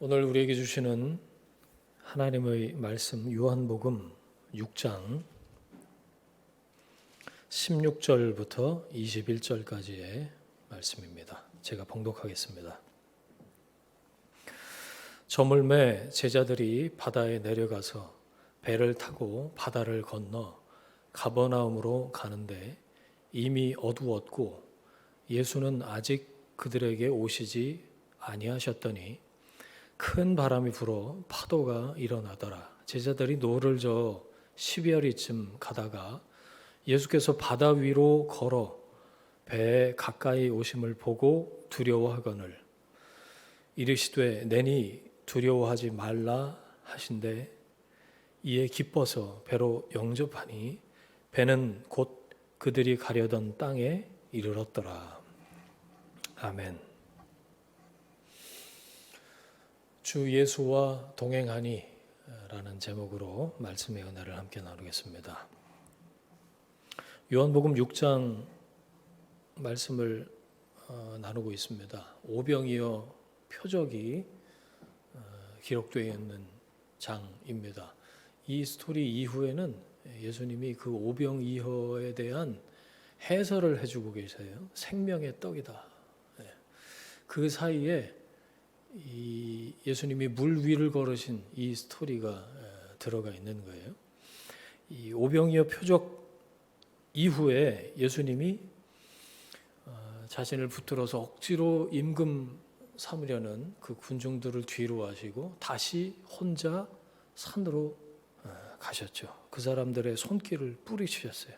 오늘 우리에게 주시는 하나님의 말씀 요한복음 6장 16절부터 21절까지의 말씀입니다. 제가 봉독하겠습니다. 저물매 제자들이 바다에 내려가서 배를 타고 바다를 건너 가버나움으로 가는데 이미 어두웠고 예수는 아직 그들에게 오시지 아니하셨더니 큰 바람이 불어 파도가 일어나더라. 제자들이 노를 저어 12여리쯤 가다가 예수께서 바다 위로 걸어 배에 가까이 오심을 보고 두려워하거늘 이르시되 내니 두려워하지 말라 하신대 이에 기뻐서 배로 영접하니 배는 곧 그들이 가려던 땅에 이르렀더라. 아멘. 주 예수와 동행하니 라는 제목으로 말씀의 은혜를 함께 나누겠습니다. 요한복음 6장 말씀을 나누고 있습니다. 오병이어 표적이 기록되어 있는 장입니다. 이 스토리 이후에는 예수님이 그 오병이어에 대한 해설을 해주고 계세요. 생명의 떡이다. 그 사이에 이 예수님이 물 위를 걸으신 이 스토리가 들어가 있는 거예요. 이 오병이어 표적 이후에 예수님이 자신을 붙들어서 억지로 임금 삼으려는 그 군중들을 뒤로 하시고 다시 혼자 산으로 가셨죠. 그 사람들의 손길을 뿌리치셨어요.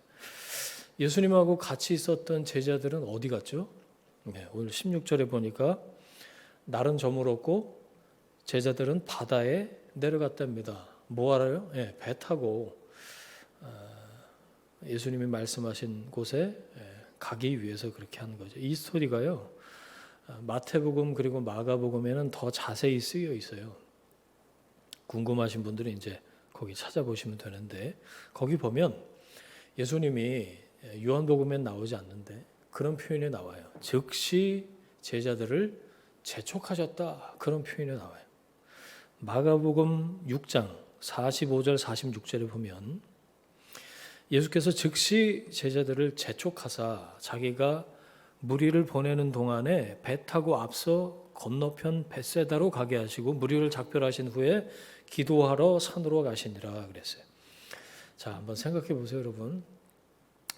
예수님하고 같이 있었던 제자들은 어디 갔죠? 오늘 16절에 보니까 날은 저물었고 제자들은 바다에 내려갔답니다. 뭐 하러요? 배 타고 예수님이 말씀하신 곳에 가기 위해서 그렇게 하는 거죠. 이 스토리가요. 마태복음 그리고 마가복음에는 더 자세히 쓰여 있어요. 궁금하신 분들은 이제 거기 찾아보시면 되는데 거기 보면 예수님이 요한복음엔 나오지 않는데 그런 표현이 나와요. 즉시 제자들을 재촉하셨다. 그런 표현이 나와요. 마가복음 6장 45절 46절에 보면 예수께서 즉시 제자들을 재촉하사 자기가 무리를 보내는 동안에 배 타고 앞서 건너편 벳세다로 가게 하시고 무리를 작별하신 후에 기도하러 산으로 가시니라 그랬어요. 자, 한번 생각해 보세요, 여러분.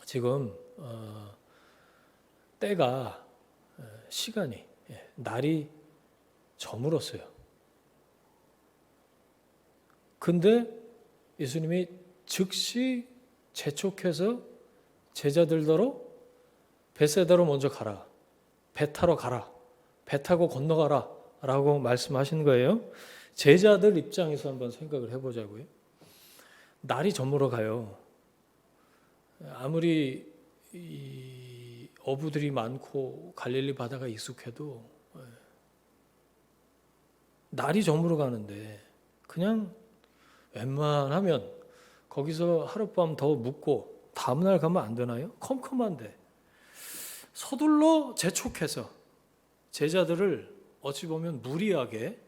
지금 때가 시간이 날이 저물었어요. 근데 예수님이 즉시 재촉해서 제자들더러 벳세다로 먼저 가라. 배 타러 가라. 배 타고 건너가라. 라고 말씀하신 거예요. 제자들 입장에서 한번 생각을 해보자고요. 날이 저물어 가요. 아무리 어부들이 많고 갈릴리 바다가 익숙해도 날이 저물어 가는데 그냥 웬만하면 거기서 하룻밤 더 묵고 다음날 가면 안 되나요? 컴컴한데 서둘러 재촉해서 제자들을 어찌 보면 무리하게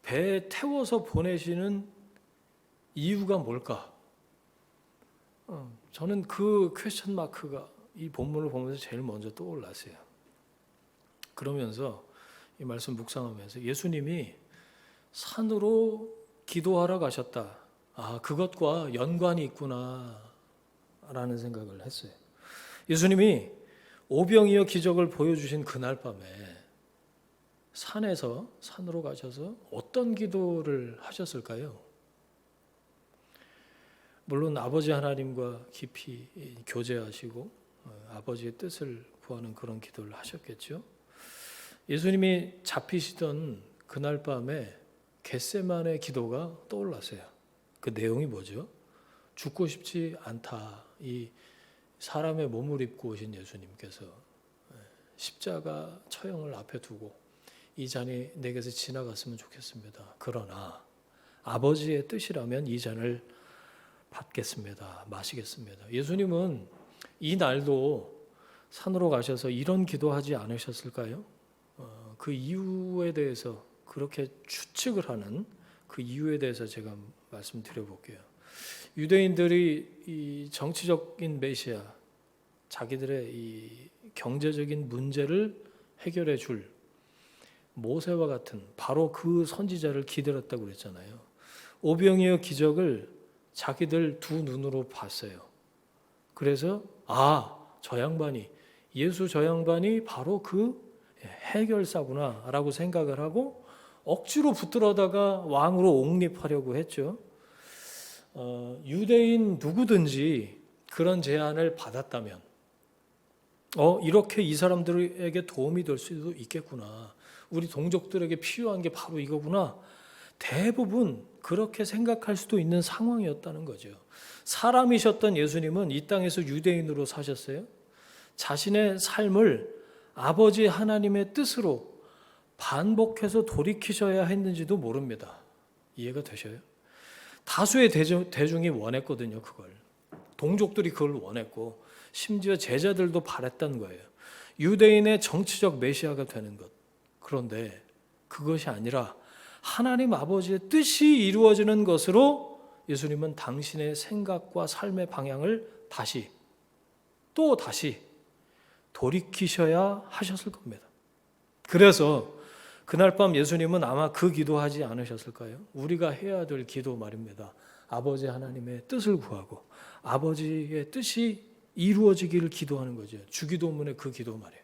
배에 태워서 보내시는 이유가 뭘까? 저는 그 퀘스천 마크가 이 본문을 보면서 제일 먼저 떠올랐어요. 그러면서 이 말씀 묵상하면서 예수님이 산으로 기도하러 가셨다. 아, 그것과 연관이 있구나 라는 생각을 했어요. 예수님이 오병이어 기적을 보여주신 그날 밤에 산으로 가셔서 어떤 기도를 하셨을까요? 물론 아버지 하나님과 깊이 교제하시고 아버지의 뜻을 구하는 그런 기도를 하셨겠죠. 예수님이 잡히시던 그날 밤에 겟세마네 기도가 떠올랐어요. 그 내용이 뭐죠? 죽고 싶지 않다. 이 사람의 몸을 입고 오신 예수님께서 십자가 처형을 앞에 두고 이 잔이 내게서 지나갔으면 좋겠습니다. 그러나 아버지의 뜻이라면 이 잔을 받겠습니다. 마시겠습니다. 예수님은 이 날도 산으로 가셔서 이런 기도하지 않으셨을까요? 그 이유에 대해서 그렇게 추측을 하는 그 이유에 대해서 제가 말씀드려 볼게요. 유대인들이 이 정치적인 메시아, 자기들의 이 경제적인 문제를 해결해 줄 모세와 같은 바로 그 선지자를 기다렸다고 그랬잖아요. 오병이어 기적을 자기들 두 눈으로 봤어요. 그래서 저 양반이, 예수 저 양반이 바로 그 해결사구나라고 생각을 하고 억지로 붙들어다가 왕으로 옹립하려고 했죠. 유대인 누구든지 그런 제안을 받았다면 이렇게 이 사람들에게 도움이 될 수도 있겠구나. 우리 동족들에게 필요한 게 바로 이거구나. 대부분 그렇게 생각할 수도 있는 상황이었다는 거죠. 사람이셨던 예수님은 이 땅에서 유대인으로 사셨어요. 자신의 삶을 아버지 하나님의 뜻으로 반복해서 돌이키셔야 했는지도 모릅니다. 이해가 되셔요? 다수의 대중이 원했거든요. 그걸. 동족들이 그걸 원했고 심지어 제자들도 바랬던 거예요. 유대인의 정치적 메시아가 되는 것. 그런데 그것이 아니라 하나님 아버지의 뜻이 이루어지는 것으로 예수님은 당신의 생각과 삶의 방향을 다시 돌이키셔야 하셨을 겁니다. 그래서 그날 밤 예수님은 아마 그 기도하지 않으셨을까요? 우리가 해야 될 기도 말입니다. 아버지 하나님의 뜻을 구하고 아버지의 뜻이 이루어지기를 기도하는 거죠. 주기도문의 그 기도 말이에요.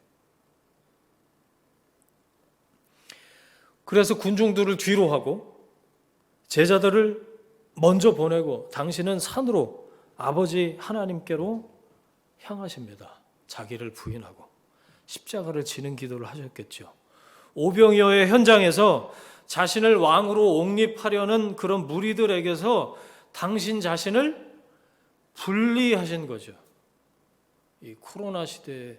그래서 군중들을 뒤로 하고 제자들을 먼저 보내고 당신은 산으로 아버지 하나님께로 향하십니다. 자기를 부인하고 십자가를 지는 기도를 하셨겠죠. 오병이어의 현장에서 자신을 왕으로 옹립하려는 그런 무리들에게서 당신 자신을 분리하신 거죠. 이 코로나 시대에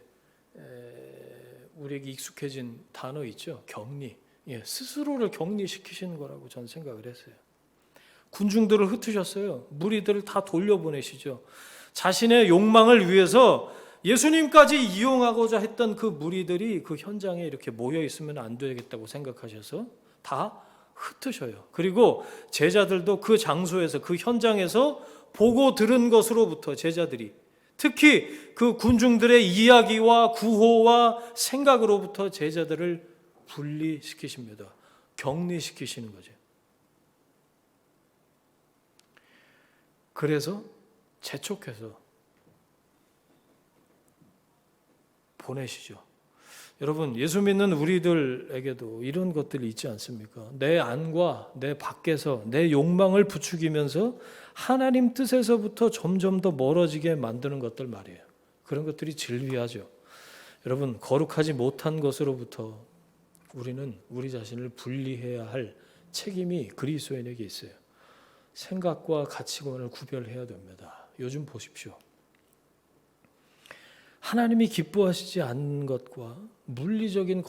우리에게 익숙해진 단어 있죠. 격리. 스스로를 격리시키시는 거라고 저는 생각을 했어요. 군중들을 흩으셨어요. 무리들을 다 돌려보내시죠. 자신의 욕망을 위해서 예수님까지 이용하고자 했던 그 무리들이 그 현장에 이렇게 모여 있으면 안 되겠다고 생각하셔서 다 흩으셔요. 그리고 제자들도 그 장소에서 그 현장에서 보고 들은 것으로부터 제자들이 특히 그 군중들의 이야기와 구호와 생각으로부터 제자들을 분리시키십니다. 격리시키시는 거죠. 그래서 재촉해서 보내시죠. 여러분, 예수 믿는 우리들에게도 이런 것들이 있지 않습니까? 내 안과 내 밖에서 내 욕망을 부추기면서 하나님 뜻에서부터 점점 더 멀어지게 만드는 것들 말이에요. 그런 것들이 진리하죠. 여러분, 거룩하지 못한 것으로부터 우리는 우리 자신을 분리해야 할 책임이 그리스도인에게 있어요. 생각과 가치관을 구별해야 됩니다. 요즘 보십시오. 하나님이 기뻐하시지 않는 것과 물리적인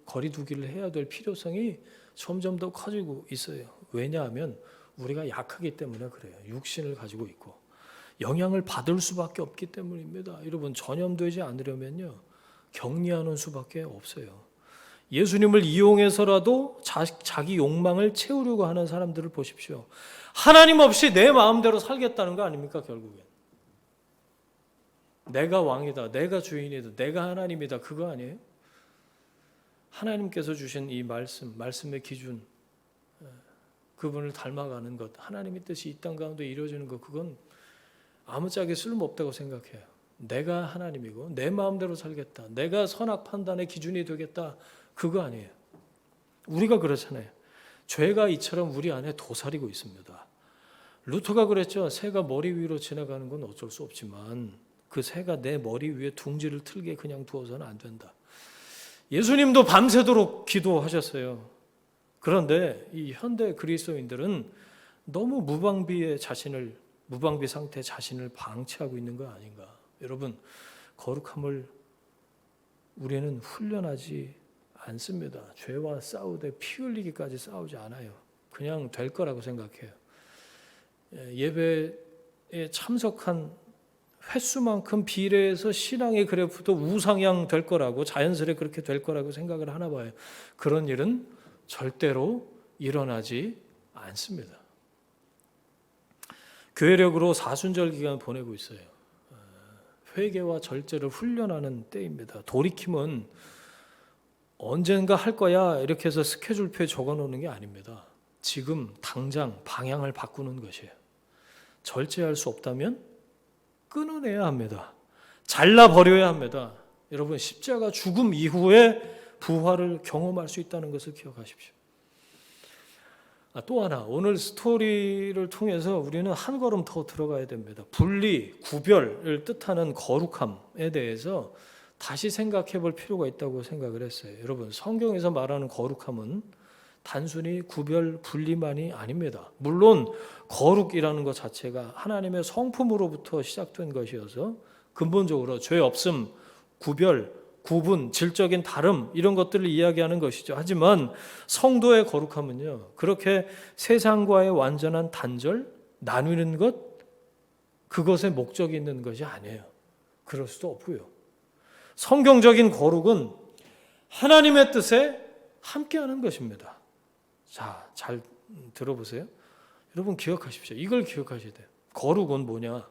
거리두기를 해야 될 필요성이 점점 더 커지고 있어요. 왜냐하면 우리가 약하기 때문에 그래요. 육신을 가지고 있고 영향을 받을 수밖에 없기 때문입니다. 여러분, 전염되지 않으려면요 격리하는 수밖에 없어요. 예수님을 이용해서라도 자기 욕망을 채우려고 하는 사람들을 보십시오. 하나님 없이 내 마음대로 살겠다는 거 아닙니까? 결국엔 내가 왕이다, 내가 주인이다, 내가 하나님이다, 그거 아니에요? 하나님께서 주신 이 말씀의 기준, 그분을 닮아가는 것, 하나님의 뜻이 이 땅 가운데 이루어지는 것, 그건 아무짝에 쓸모없다고 생각해요. 내가 하나님이고 내 마음대로 살겠다, 내가 선악 판단의 기준이 되겠다, 그거 아니에요. 우리가 그렇잖아요. 죄가 이처럼 우리 안에 도사리고 있습니다. 루터가 그랬죠. 새가 머리 위로 지나가는 건 어쩔 수 없지만 그 새가 내 머리 위에 둥지를 틀게 그냥 두어서는 안 된다. 예수님도 밤새도록 기도하셨어요. 그런데 이 현대 그리스도인들은 너무 무방비 상태에 자신을 방치하고 있는 거 아닌가. 여러분, 거룩함을 우리는 훈련하지 않습니다. 죄와 싸우되 피 흘리기까지 싸우지 않아요. 그냥 될 거라고 생각해요. 예배에 참석한 횟수만큼 비례해서 신앙의 그래프도 우상향 될 거라고, 자연스레 그렇게 될 거라고 생각을 하나 봐요. 그런 일은 절대로 일어나지 않습니다. 교회력으로 사순절 기간 보내고 있어요. 회개와 절제를 훈련하는 때입니다. 돌이킴은 언젠가 할 거야 이렇게 해서 스케줄표에 적어놓는 게 아닙니다. 지금 당장 방향을 바꾸는 것이에요. 절제할 수 없다면 끊어내야 합니다. 잘라버려야 합니다. 여러분, 십자가 죽음 이후에 부활을 경험할 수 있다는 것을 기억하십시오. 또 하나, 오늘 스토리를 통해서 우리는 한 걸음 더 들어가야 됩니다. 분리, 구별을 뜻하는 거룩함에 대해서 다시 생각해 볼 필요가 있다고 생각을 했어요. 여러분, 성경에서 말하는 거룩함은 단순히 구별, 분리만이 아닙니다. 물론 거룩이라는 것 자체가 하나님의 성품으로부터 시작된 것이어서 근본적으로 죄 없음, 구별, 구분, 질적인 다름 이런 것들을 이야기하는 것이죠. 하지만 성도의 거룩함은요, 그렇게 세상과의 완전한 단절, 나누는 것, 그것에 목적이 있는 것이 아니에요. 그럴 수도 없고요. 성경적인 거룩은 하나님의 뜻에 함께하는 것입니다. 자, 잘 들어보세요. 여러분 기억하십시오. 이걸 기억하셔야 돼요. 거룩은 뭐냐?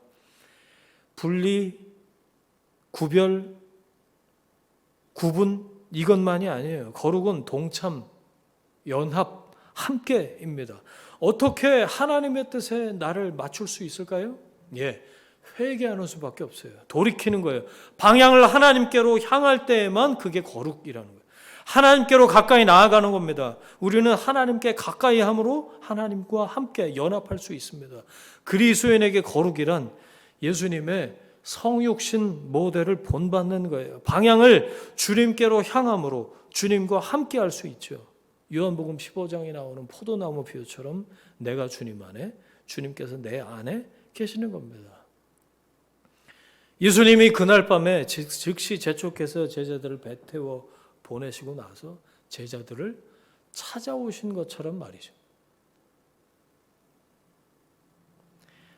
분리, 구별, 구분 이것만이 아니에요. 거룩은 동참, 연합, 함께입니다. 어떻게 하나님의 뜻에 나를 맞출 수 있을까요? 회개하는 수밖에 없어요. 돌이키는 거예요. 방향을 하나님께로 향할 때에만 그게 거룩이라는 거예요. 하나님께로 가까이 나아가는 겁니다. 우리는 하나님께 가까이 함으로 하나님과 함께 연합할 수 있습니다. 그리스도인에게 거룩이란 예수님의 성육신 모델을 본받는 거예요. 방향을 주님께로 향함으로 주님과 함께 할 수 있죠. 요한복음 15장에 나오는 포도나무 비유처럼 내가 주님 안에, 주님께서 내 안에 계시는 겁니다. 예수님이 그날 밤에 즉시 재촉해서 제자들을 배태워 보내시고 나서 제자들을 찾아오신 것처럼 말이죠.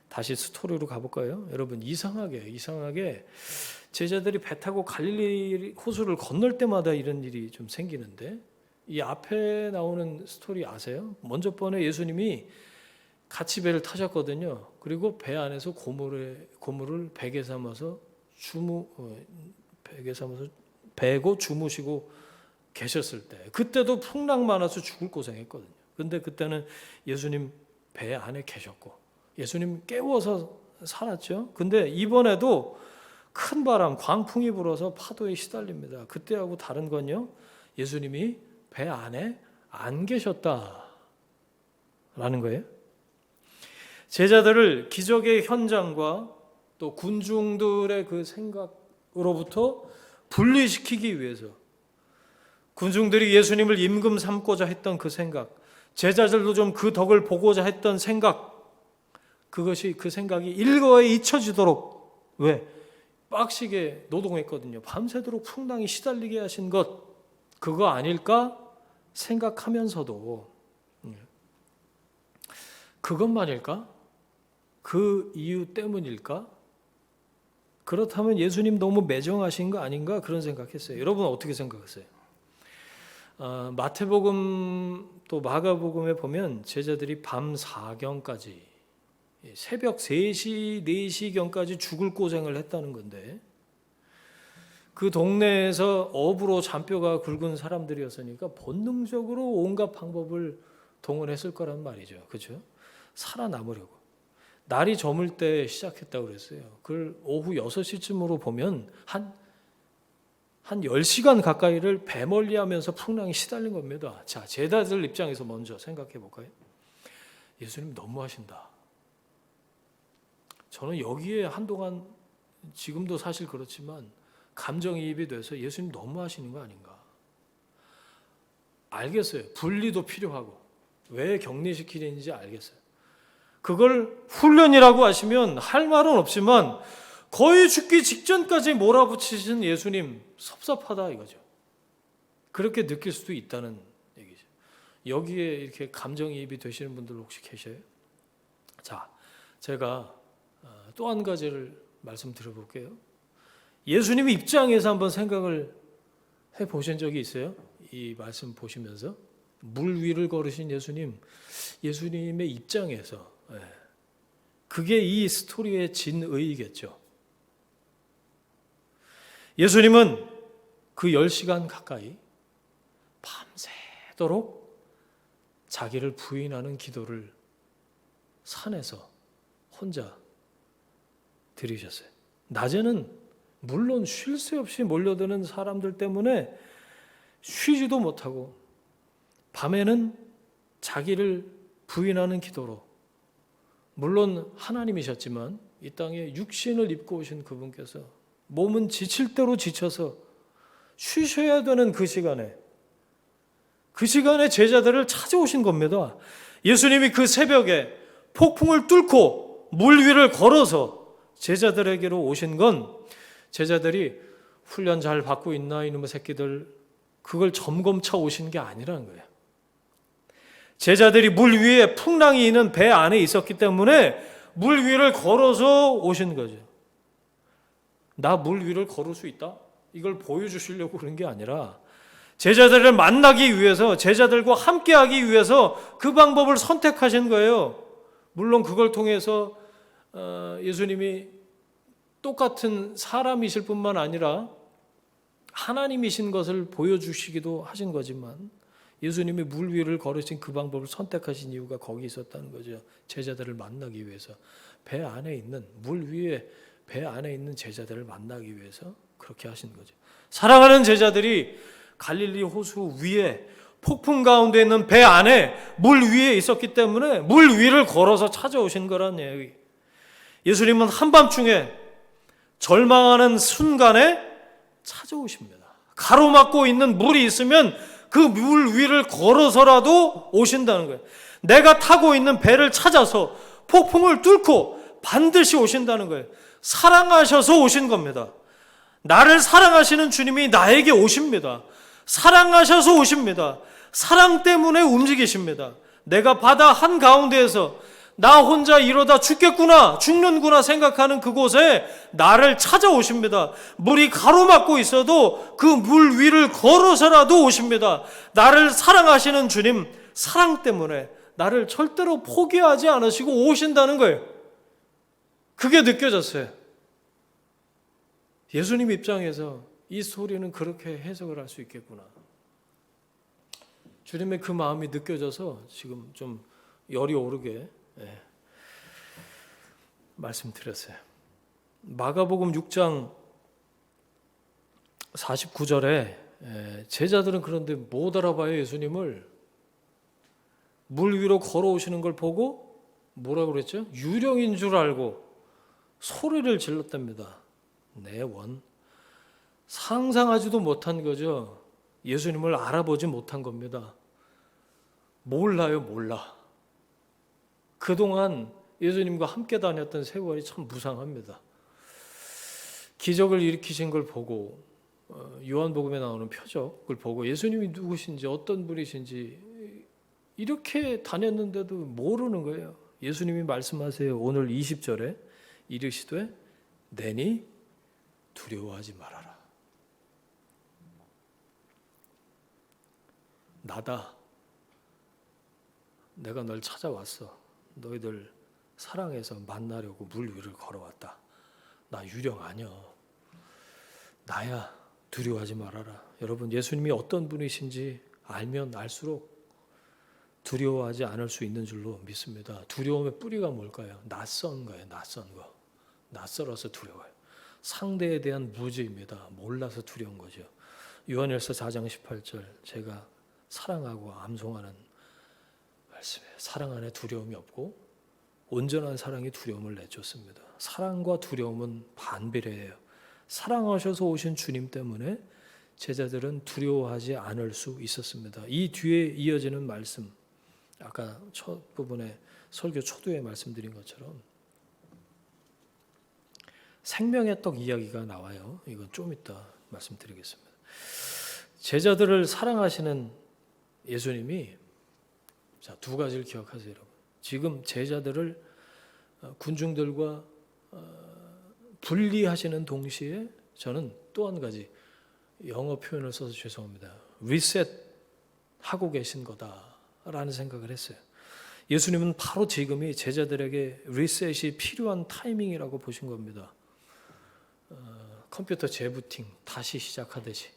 다시 스토리로 가볼까요? 여러분, 이상하게 제자들이 배 타고 갈릴리 호수를 건널 때마다 이런 일이 좀 생기는데, 이 앞에 나오는 스토리 아세요? 먼저 번에 예수님이 같이 배를 타셨거든요. 그리고 배 안에서 고물을 베개 삼아서 베고 주무시고 계셨을 때, 그때도 풍랑 많아서 죽을 고생했거든요. 근데 그때는 예수님 배 안에 계셨고 예수님 깨워서 살았죠. 근데 이번에도 큰 바람, 광풍이 불어서 파도에 시달립니다. 그때하고 다른 건요, 예수님이 배 안에 안 계셨다라는 거예요. 제자들을 기적의 현장과 또 군중들의 그 생각으로부터 분리시키기 위해서, 군중들이 예수님을 임금 삼고자 했던 그 생각, 제자들도 좀 그 덕을 보고자 했던 생각, 그 생각이 일거에 잊혀지도록, 왜? 빡시게 노동했거든요. 밤새도록 풍랑이 시달리게 하신 것, 그거 아닐까 생각하면서도 그것만일까? 그 이유 때문일까? 그렇다면 예수님 너무 매정하신 거 아닌가? 그런 생각했어요. 여러분 어떻게 생각하세요? 마태복음 또 마가복음에 보면 제자들이 밤 4경까지, 새벽 3시, 4시경까지 죽을 고생을 했다는 건데, 그 동네에서 업으로 잔뼈가 굵은 사람들이었으니까 본능적으로 온갖 방법을 동원했을 거란 말이죠. 그렇죠? 살아남으려고. 날이 저물 때 시작했다고 그랬어요. 그걸 오후 6시쯤으로 보면 한 10시간 가까이를 배멀리하면서 풍랑이 시달린 겁니다. 자, 제자들 입장에서 먼저 생각해 볼까요? 예수님 너무하신다. 저는 여기에 한동안, 지금도 사실 그렇지만 감정이입이 돼서 예수님 너무하시는 거 아닌가. 알겠어요. 분리도 필요하고 왜 격리시키는지 알겠어요. 그걸 훈련이라고 하시면 할 말은 없지만 거의 죽기 직전까지 몰아붙이신 예수님 섭섭하다 이거죠. 그렇게 느낄 수도 있다는 얘기죠. 여기에 이렇게 감정이입이 되시는 분들 혹시 계셔요? 자, 제가 또 한 가지를 말씀드려볼게요. 예수님 입장에서 한번 생각을 해보신 적이 있어요? 이 말씀 보시면서 물 위를 걸으신 예수님의 입장에서 그게 이 스토리의 진의이겠죠. 예수님은 그 10시간 가까이 밤새도록 자기를 부인하는 기도를 산에서 혼자 드리셨어요. 낮에는 물론 쉴 새 없이 몰려드는 사람들 때문에 쉬지도 못하고 밤에는 자기를 부인하는 기도로, 물론 하나님이셨지만 이 땅에 육신을 입고 오신 그분께서 몸은 지칠 대로 지쳐서 쉬셔야 되는 그 시간에 제자들을 찾아오신 겁니다. 예수님이 그 새벽에 폭풍을 뚫고 물 위를 걸어서 제자들에게로 오신 건 제자들이 훈련 잘 받고 있나 이놈의 새끼들 그걸 점검차 오신 게 아니라는 거예요. 제자들이 물 위에 풍랑이 있는 배 안에 있었기 때문에 물 위를 걸어서 오신 거죠. 나 물 위를 걸을 수 있다? 이걸 보여주시려고 그런 게 아니라 제자들을 만나기 위해서, 제자들과 함께하기 위해서 그 방법을 선택하신 거예요. 물론 그걸 통해서 예수님이 똑같은 사람이실 뿐만 아니라 하나님이신 것을 보여주시기도 하신 거지만 예수님이 물 위를 걸으신 그 방법을 선택하신 이유가 거기 있었다는 거죠. 제자들을 만나기 위해서, 배 안에 있는, 물 위에 배 안에 있는 제자들을 만나기 위해서 그렇게 하신 거죠. 사랑하는 제자들이 갈릴리 호수 위에 폭풍 가운데 있는 배 안에 물 위에 있었기 때문에 물 위를 걸어서 찾아오신 거란 얘기. 예수님은 한밤중에 절망하는 순간에 찾아오십니다. 가로막고 있는 물이 있으면 그 물 위를 걸어서라도 오신다는 거예요. 내가 타고 있는 배를 찾아서 폭풍을 뚫고 반드시 오신다는 거예요. 사랑하셔서 오신 겁니다. 나를 사랑하시는 주님이 나에게 오십니다. 사랑하셔서 오십니다. 사랑 때문에 움직이십니다. 내가 바다 한가운데에서 나 혼자 이러다 죽는구나 생각하는 그곳에 나를 찾아오십니다. 물이 가로막고 있어도 그 물 위를 걸어서라도 오십니다. 나를 사랑하시는 주님, 사랑 때문에 나를 절대로 포기하지 않으시고 오신다는 거예요. 그게 느껴졌어요. 예수님 입장에서 이 스토리는 그렇게 해석을 할 수 있겠구나. 주님의 그 마음이 느껴져서 지금 좀 열이 오르게 말씀드렸어요. 마가복음 6장 49절에 제자들은 그런데 못 알아봐요. 예수님을 물 위로 걸어오시는 걸 보고 뭐라고 그랬죠? 유령인 줄 알고 소리를 질렀답니다. 내 원. 상상하지도 못한 거죠. 예수님을 알아보지 못한 겁니다. 몰라요, 몰라. 그동안 예수님과 함께 다녔던 세월이 참 무상합니다. 기적을 일으키신 걸 보고 요한복음에 나오는 표적을 보고 예수님이 누구신지 어떤 분이신지 이렇게 다녔는데도 모르는 거예요. 예수님이 말씀하세요. 오늘 20절에 이르시되 내니 두려워하지 말아라. 나다. 내가 널 찾아왔어. 너희들 사랑해서 만나려고 물 위를 걸어왔다. 나 유령 아니야. 나야. 두려워하지 말아라. 여러분, 예수님이 어떤 분이신지 알면 알수록 두려워하지 않을 수 있는 줄로 믿습니다. 두려움의 뿌리가 뭘까요? 낯선 거예요. 낯선 거. 낯설어서 두려워요. 상대에 대한 무지입니다. 몰라서 두려운 거죠. 요한일서 4장 18절 제가 사랑하고 암송하는 말씀이에요. 사랑 안에 두려움이 없고 온전한 사랑이 두려움을 내쫓습니다. 사랑과 두려움은 반비례해요. 사랑하셔서 오신 주님 때문에 제자들은 두려워하지 않을 수 있었습니다. 이 뒤에 이어지는 말씀, 아까 첫 부분에 설교 초두에 말씀드린 것처럼 생명의 떡 이야기가 나와요. 이건 좀 이따 말씀드리겠습니다. 제자들을 사랑하시는 예수님이 두 가지를 기억하세요, 여러분. 지금 제자들을 군중들과 분리하시는 동시에 저는 또 한 가지 영어 표현을 써서 죄송합니다. 리셋 하고 계신 거다라는 생각을 했어요. 예수님은 바로 지금이 제자들에게 리셋이 필요한 타이밍이라고 보신 겁니다. 컴퓨터 재부팅 다시 시작하듯이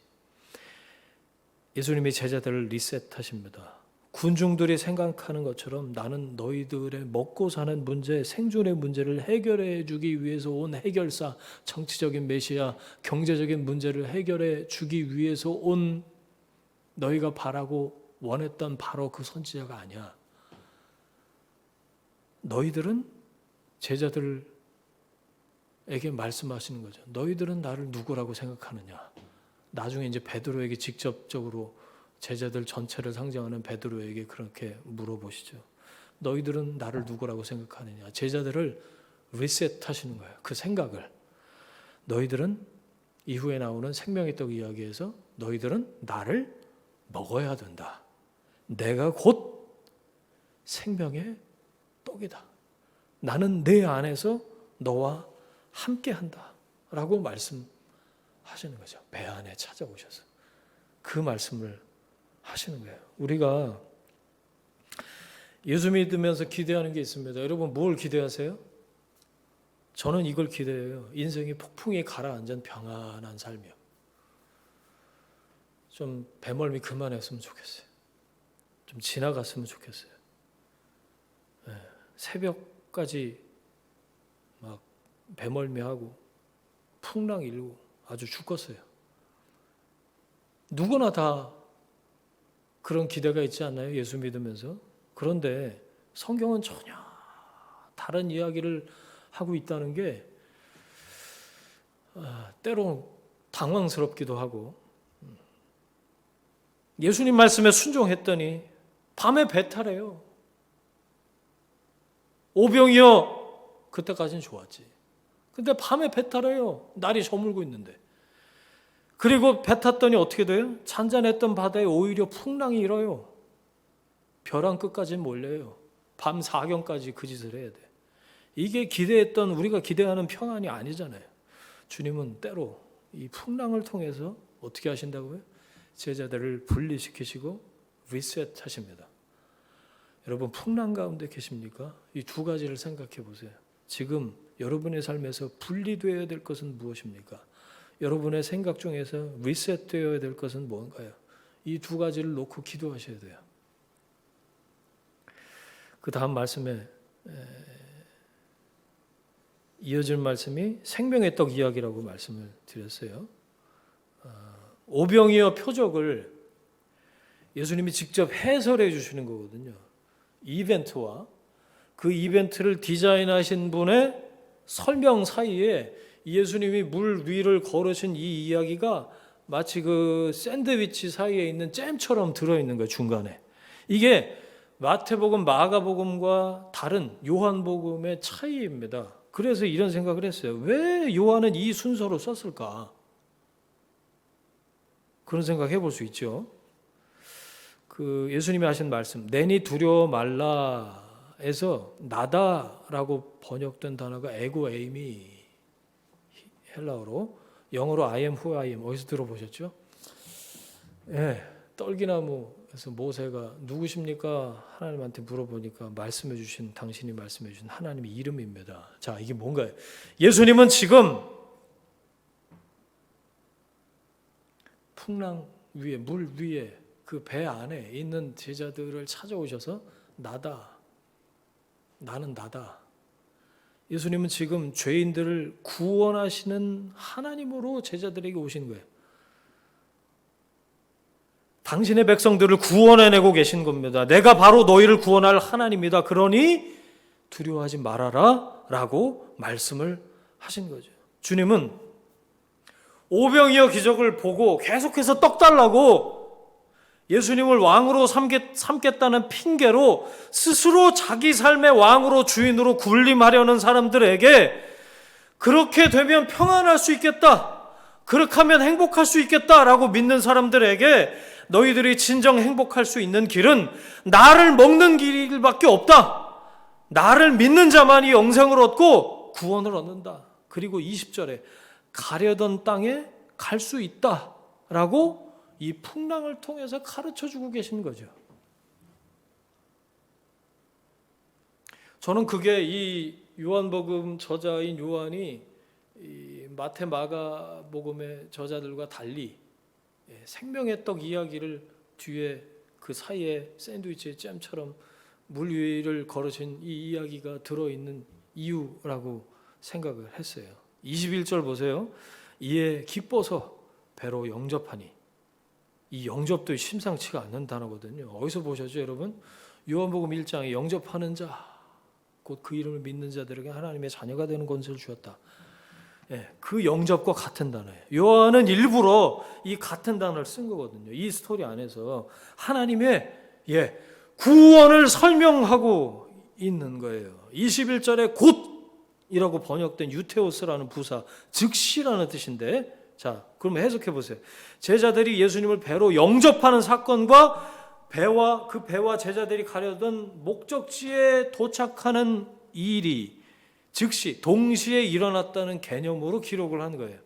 예수님이 제자들을 리셋하십니다. 군중들이 생각하는 것처럼 나는 너희들의 먹고 사는 문제, 생존의 문제를 해결해 주기 위해서 온 해결사, 정치적인 메시아, 경제적인 문제를 해결해 주기 위해서 온 너희가 바라고 원했던 바로 그 선지자가 아니야. 너희들은 제자들에게 말씀하시는 거죠. 너희들은 나를 누구라고 생각하느냐. 나중에 이제 베드로에게 직접적으로 제자들 전체를 상징하는 베드로에게 그렇게 물어보시죠. 너희들은 나를 누구라고 생각하느냐. 제자들을 리셋하시는 거예요. 그 생각을. 너희들은 이후에 나오는 생명의 떡 이야기에서 너희들은 나를 먹어야 된다. 내가 곧 생명의 떡이다. 나는 내 안에서 너와 함께한다. 라고 말씀하시는 거죠. 배 안에 찾아오셔서. 그 말씀을 하시는 거예요. 우리가 예수 믿으면서 기대하는 게 있습니다. 여러분 뭘 기대하세요? 저는 이걸 기대해요. 인생이 폭풍이 가라앉은 평안한 삶이요. 좀 배멀미 그만했으면 좋겠어요. 좀 지나갔으면 좋겠어요. 네, 새벽까지 막 배멀미하고 풍랑 일고 아주 죽겠어요. 누구나 다 그런 기대가 있지 않나요? 예수 믿으면서. 그런데 성경은 전혀 다른 이야기를 하고 있다는 게 때로 당황스럽기도 하고 예수님 말씀에 순종했더니 밤에 배탈해요. 오병이어 그때까지는 좋았지. 근데 밤에 배탈해요. 날이 저물고 있는데. 그리고 배 탔더니 어떻게 돼요? 잔잔했던 바다에 오히려 풍랑이 일어요. 벼랑 끝까지는 몰려요. 밤 4경까지 그 짓을 해야 돼. 이게 기대했던 우리가 기대하는 평안이 아니잖아요. 주님은 때로 이 풍랑을 통해서 어떻게 하신다고요? 제자들을 분리시키시고 리셋하십니다. 여러분 풍랑 가운데 계십니까? 이 두 가지를 생각해 보세요. 지금 여러분의 삶에서 분리되어야 될 것은 무엇입니까? 여러분의 생각 중에서 리셋되어야 될 것은 뭔가요? 이 두 가지를 놓고 기도하셔야 돼요. 그 다음 말씀에 이어질 말씀이 생명의 떡 이야기라고 말씀을 드렸어요. 오병이어 표적을 예수님이 직접 해설해 주시는 거거든요. 이벤트와 그 이벤트를 디자인하신 분의 설명 사이에 예수님이 물 위를 걸으신 이 이야기가 마치 그 샌드위치 사이에 있는 잼처럼 들어있는 거예요. 중간에. 이게 마태복음, 마가복음과 다른 요한복음의 차이입니다. 그래서 이런 생각을 했어요. 왜 요한은 이 순서로 썼을까? 그런 생각 해볼 수 있죠. 그 예수님이 하신 말씀, 내니 두려워 말라에서 나다라고 번역된 단어가 에고 에이미, 헬라어로, 영어로 I am who I am. 어디서 들어보셨죠? 예, 떨기나무에서 모세가 누구십니까? 하나님한테 물어보니까 말씀해 주신, 당신이 말씀해 주신 하나님의 이름입니다. 자, 이게 뭔가요? 예수님은 지금 풍랑 위에, 물 위에 그 배 안에 있는 제자들을 찾아오셔서 나다, 나는 나다. 예수님은 지금 죄인들을 구원하시는 하나님으로 제자들에게 오신 거예요. 당신의 백성들을 구원해내고 계신 겁니다. 내가 바로 너희를 구원할 하나님이다. 그러니 두려워하지 말아라 라고 말씀을 하신 거죠. 주님은 오병이어 기적을 보고 계속해서 떡 달라고 예수님을 왕으로 삼겠다는 핑계로 스스로 자기 삶의 왕으로 주인으로 군림하려는 사람들에게 그렇게 되면 평안할 수 있겠다, 그렇게 하면 행복할 수 있겠다라고 믿는 사람들에게 너희들이 진정 행복할 수 있는 길은 나를 먹는 길밖에 없다. 나를 믿는 자만이 영생을 얻고 구원을 얻는다. 그리고 20절에 가려던 땅에 갈 수 있다라고 이 풍랑을 통해서 가르쳐주고 계신 거죠. 저는 그게 이 요한복음 저자인 요한이 이 마태 마가복음의 저자들과 달리 생명의 떡 이야기를 뒤에 그 사이에 샌드위치 잼처럼 물 위를 걸으신 이 이야기가 들어있는 이유라고 생각을 했어요. 21절 보세요. 이에 기뻐서 배로 영접하니. 이 영접도 심상치가 않는 단어거든요. 어디서 보셨죠, 여러분? 요한복음 1장에 영접하는 자, 곧 그 이름을 믿는 자들에게 하나님의 자녀가 되는 권세를 주었다. 그 영접과 같은 단어예요. 요한은 일부러 이 같은 단어를 쓴 거거든요. 이 스토리 안에서 하나님의 구원을 설명하고 있는 거예요. 21절에 곧이라고 번역된 유테오스라는 부사, 즉시라는 뜻인데, 자, 그럼 해석해 보세요. 제자들이 예수님을 배로 영접하는 사건과 그 배와 제자들이 가려던 목적지에 도착하는 일이 즉시 동시에 일어났다는 개념으로 기록을 한 거예요.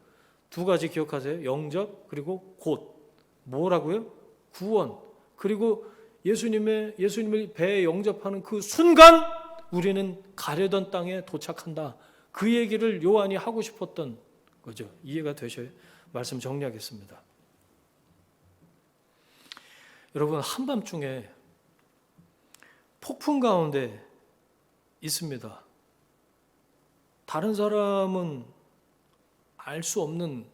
두 가지 기억하세요. 영접 그리고 곧. 뭐라고요? 구원. 그리고 예수님을 배에 영접하는 그 순간 우리는 가려던 땅에 도착한다. 그 얘기를 요한이 하고 싶었던 거죠. 이해가 되셔요? 말씀 정리하겠습니다. 여러분, 한밤중에 폭풍 가운데 있습니다. 다른 사람은 알 수 없는,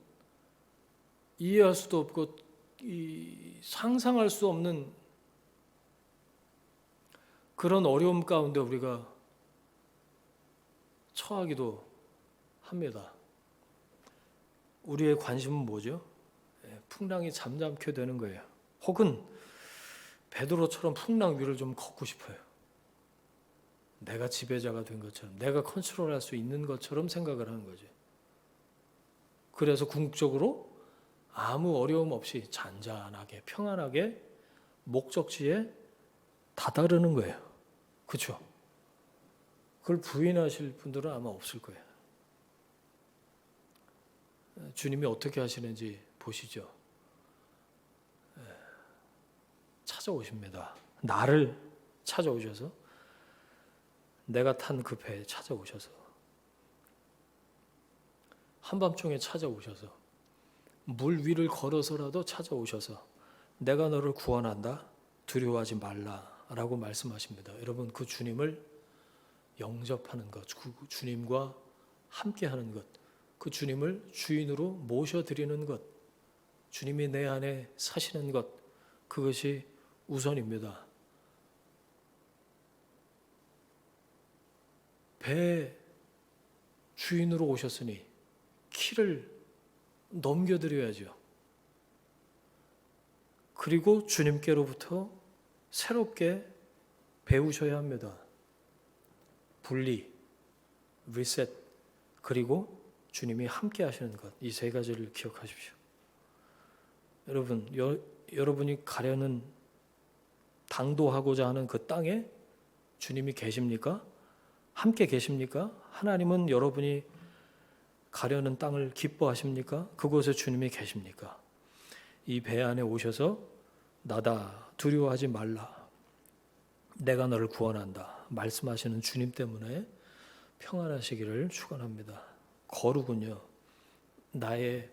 이해할 수도 없고 상상할 수 없는 그런 어려움 가운데 우리가 처하기도 합니다. 우리의 관심은 뭐죠? 풍랑이 잠잠케 되는 거예요. 혹은 베드로처럼 풍랑 위를 좀 걷고 싶어요. 내가 지배자가 된 것처럼, 내가 컨트롤할 수 있는 것처럼 생각을 하는 거죠. 그래서 궁극적으로 아무 어려움 없이 잔잔하게 평안하게 목적지에 다다르는 거예요. 그렇죠? 그걸 부인하실 분들은 아마 없을 거예요. 주님이 어떻게 하시는지 보시죠. 찾아오십니다. 나를 찾아오셔서, 내가 탄 그 배에 찾아오셔서, 한밤중에 찾아오셔서, 물 위를 걸어서라도 찾아오셔서 내가 너를 구원한다, 두려워하지 말라라고 말씀하십니다. 여러분, 그 주님을 영접하는 것, 그 주님과 함께하는 것, 그 주님을 주인으로 모셔드리는 것, 주님이 내 안에 사시는 것, 그것이 우선입니다. 배 주인으로 오셨으니 키를 넘겨드려야죠. 그리고 주님께로부터 새롭게 배우셔야 합니다. 분리, 리셋, 그리고 주님이 함께 하시는 것, 이 세 가지를 기억하십시오. 여러분, 여러분이 가려는, 당도하고자 하는 그 땅에 주님이 계십니까? 함께 계십니까? 하나님은 여러분이 가려는 땅을 기뻐하십니까? 그곳에 주님이 계십니까? 이 배 안에 오셔서 나다, 두려워하지 말라, 내가 너를 구원한다 말씀하시는 주님 때문에 평안하시기를 축원합니다. 거룩은요, 나의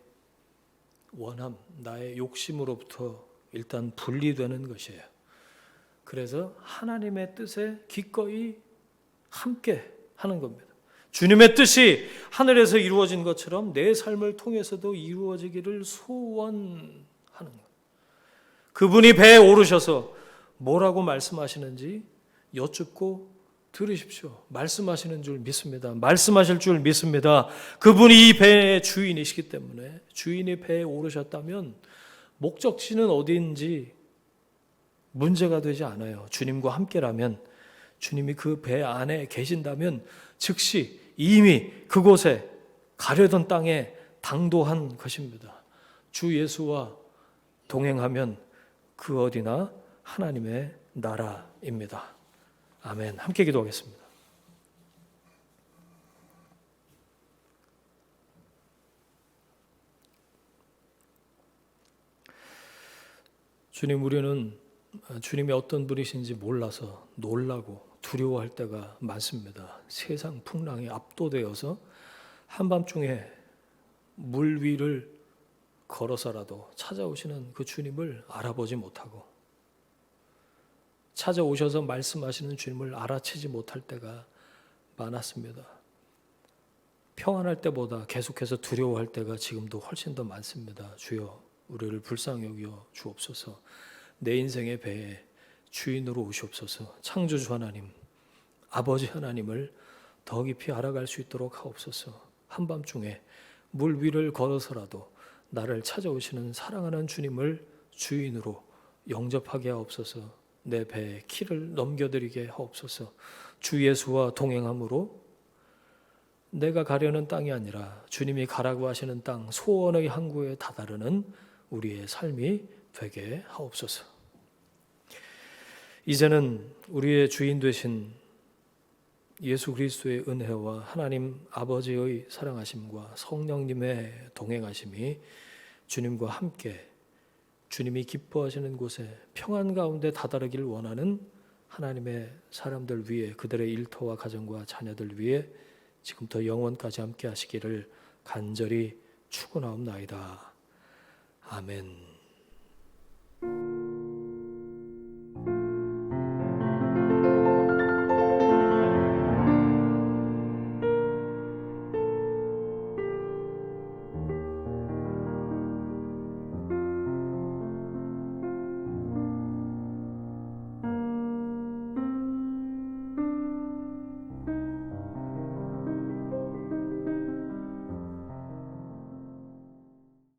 원함, 나의 욕심으로부터 일단 분리되는 것이에요. 그래서 하나님의 뜻에 기꺼이 함께 하는 겁니다. 주님의 뜻이 하늘에서 이루어진 것처럼 내 삶을 통해서도 이루어지기를 소원하는 것. 그분이 배에 오르셔서 뭐라고 말씀하시는지 여쭙고 들으십시오. 말씀하시는 줄 믿습니다. 말씀하실 줄 믿습니다. 그분이 이 배의 주인이시기 때문에, 주인이 배에 오르셨다면 목적지는 어디인지 문제가 되지 않아요. 주님과 함께라면, 주님이 그 배 안에 계신다면 즉시 이미 그곳에 가려던 땅에 당도한 것입니다. 주 예수와 동행하면 그 어디나 하나님의 나라입니다. 아멘. 함께 기도하겠습니다. 주님, 우리는 주님이 어떤 분이신지 몰라서 놀라고 두려워할 때가 많습니다. 세상 풍랑에 압도되어서 한밤중에 물 위를 걸어서라도 찾아오시는 그 주님을 알아보지 못하고, 찾아오셔서 말씀하시는 주님을 알아채지 못할 때가 많았습니다. 평안할 때보다 계속해서 두려워할 때가 지금도 훨씬 더 많습니다. 주여, 우리를 불쌍히 여겨 주옵소서. 내 인생의 배에 주인으로 오시옵소서. 창조주 하나님, 아버지 하나님을 더 깊이 알아갈 수 있도록 하옵소서. 한밤중에 물 위를 걸어서라도 나를 찾아오시는 사랑하는 주님을 주인으로 영접하게 하옵소서. 내 배에 키를 넘겨드리게 하옵소서. 주 예수와 동행함으로 내가 가려는 땅이 아니라 주님이 가라고 하시는 땅, 소원의 항구에 다다르는 우리의 삶이 되게 하옵소서. 이제는 우리의 주인 되신 예수 그리스도의 은혜와 하나님 아버지의 사랑하심과 성령님의 동행하심이 주님과 함께 주님이 기뻐하시는 곳에 평안 가운데 다다르기를 원하는 하나님의 사람들 위에, 그들의 일터와 가정과 자녀들 위에 지금부터 영원까지 함께 하시기를 간절히 축원하옵나이다. 아멘.